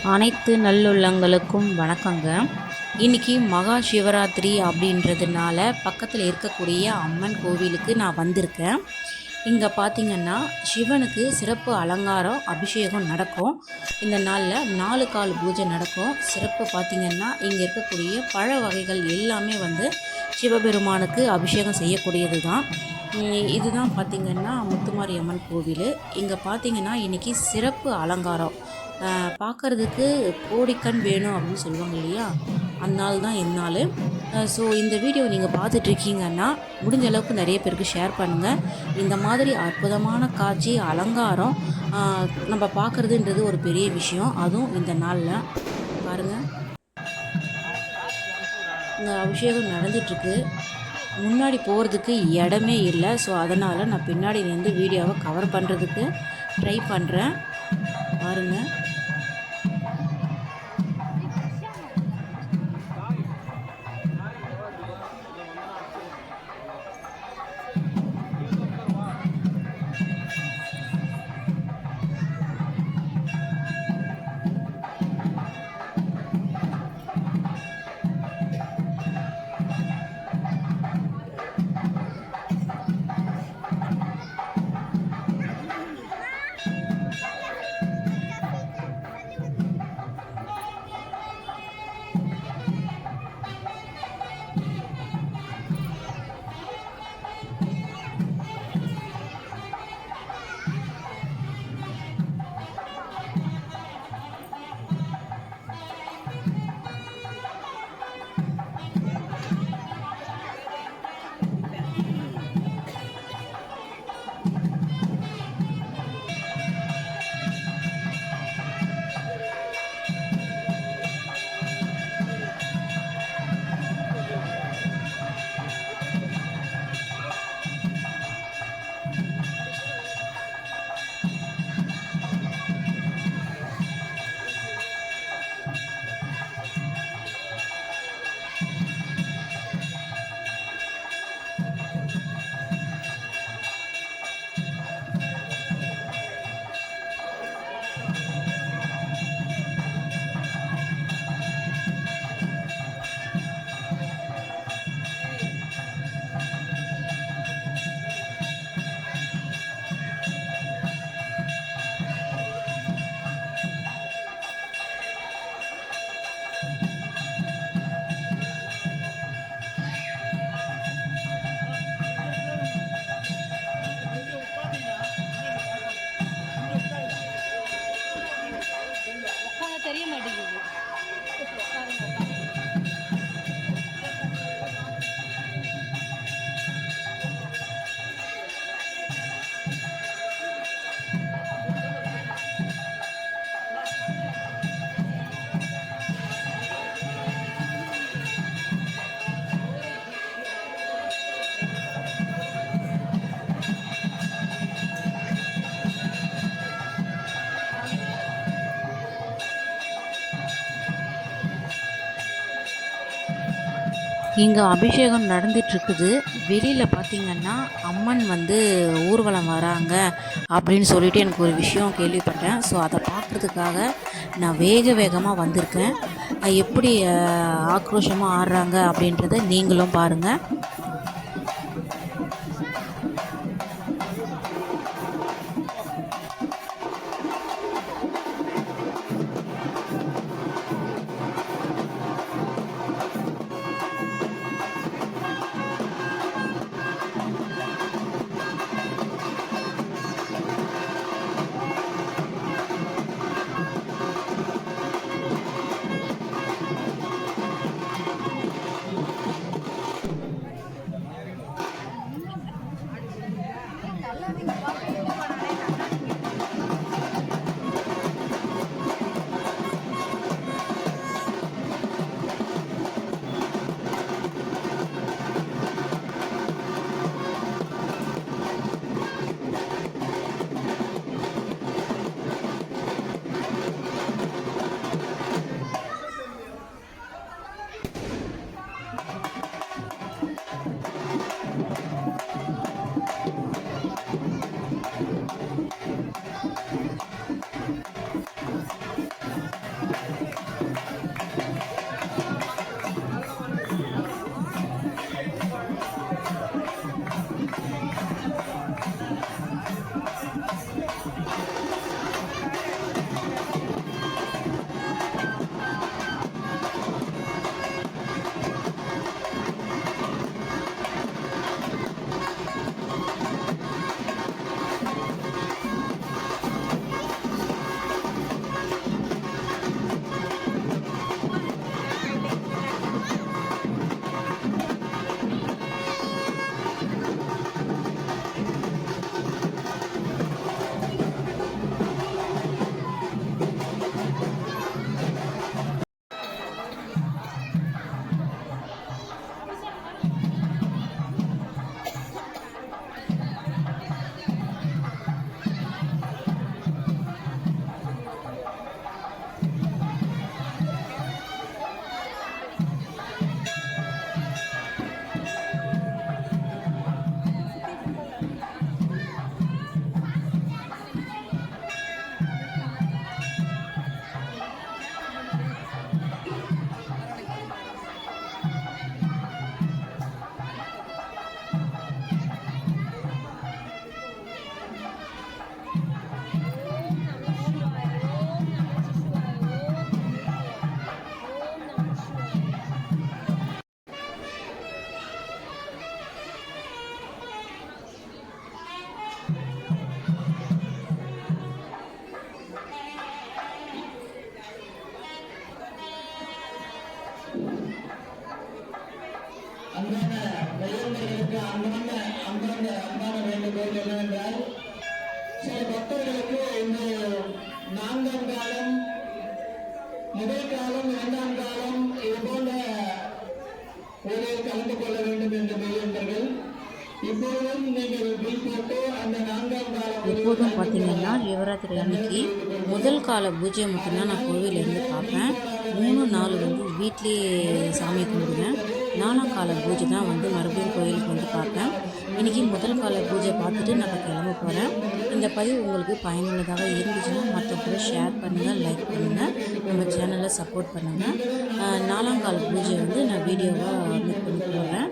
அனைத்து நல்லுள்ளங்களுக்கும் வணக்கங்க. இன்னைக்கு மகா சிவராத்திரி அப்படின்றதுனால பக்கத்தில் இருக்கக்கூடிய அம்மன் கோவிலுக்கு நான் வந்திருக்கேன். இங்கே பார்த்தீங்கன்னா சிவனுக்கு சிறப்பு அலங்காரம் அபிஷேகம் நடக்கும். இந்த நாளில் 4 கால் பூஜை நடக்கும். சிறப்பு பார்த்திங்கன்னா இங்கே இருக்கக்கூடிய பழ வகைகள் எல்லாமே சிவபெருமானுக்கு அபிஷேகம் செய்யக்கூடியது தான். இதுதான் பார்த்திங்கன்னா முத்துமாரி அம்மன் கோவில். இங்கே பார்த்திங்கன்னா இன்றைக்கி சிறப்பு அலங்காரம் பார்க்குறதுக்கு கோடிக்கண் வேணும் அப்படின்னு சொல்லுவாங்க இல்லையா, அந்நாள் தான் இந்நாள். ஸோ இந்த வீடியோ நீங்கள் பார்த்துட்ருக்கீங்கன்னா முடிஞ்ச அளவுக்கு நிறைய பேருக்கு ஷேர் பண்ணுங்கள். இந்த மாதிரி அற்புதமான காட்சி அலங்காரம் நம்ம பார்க்குறதுன்றது ஒரு பெரிய விஷயம். அதுவும் இந்த நாளில் பாருங்கள், இங்கே அபிஷேகம் நடந்துகிட்ருக்கு. முன்னாடி போகிறதுக்கு இடமே இல்லை. ஸோ அதனால் நான் பின்னாடி நின்று வீடியோவை கவர் பண்ணுறதுக்கு ட்ரை பண்ணுறேன். பாருங்கள், தெரிய மாட்டேங்குது. இங்கே அபிஷேகம் நடந்துட்டுருக்குது. வெளியில் பார்த்திங்கன்னா அம்மன் ஊர்வலம் வராங்க அப்படின்னு சொல்லிட்டு எனக்கு ஒரு விஷயம் கேள்விப்பட்டேன். ஸோ அதை பார்க்குறதுக்காக நான் வேகமாக வந்திருக்கேன். எப்படி ஆக்ரோஷமாக ஆடுறாங்க அப்படின்றத நீங்களும் பாருங்கள். உங்களுக்கு அன்பான வேண்டுகோள் என்னவென்றால் சில பக்தர்களுக்கு இந்த 4ஆம் காலம், முதல் காலம், 2ஆம் காலம் இது போன்ற வேலையில் கலந்து கொள்ள வேண்டும் என்று மெய்யன்பர்கள் இப்பொழுதும் நீங்கள் பில் போட்டு அந்த 4ஆம் காலம் எப்போதும் பார்த்திங்கன்னா சிவராத்திரி அன்னைக்கு முதல் கால பூஜை மட்டும்தான் நான் கோவிலேருந்து பார்ப்பேன். 3 நாள் வந்து வீட்டிலேயே சாமி கும்பிடுவேன். 4ஆம் கால பூஜை தான் வந்து மறுபடியும் கோயிலுக்கு வந்து பார்ப்பேன். இன்றைக்கி முதல் கால பூஜை பார்த்துட்டு நான் கிளம்ப போகிறேன். இந்த பதிவு உங்களுக்கு பயனுள்ளதாக இருந்துச்சுன்னா மற்றவங்க ஷேர் பண்ணுங்கள், லைக் பண்ணுங்கள், நம்ம சேனலை சப்போர்ட் பண்ணுங்கள். 4ஆம் கால பூஜை வந்து நான் வீடியோவாக மேக் பண்ணி போடுறேன்.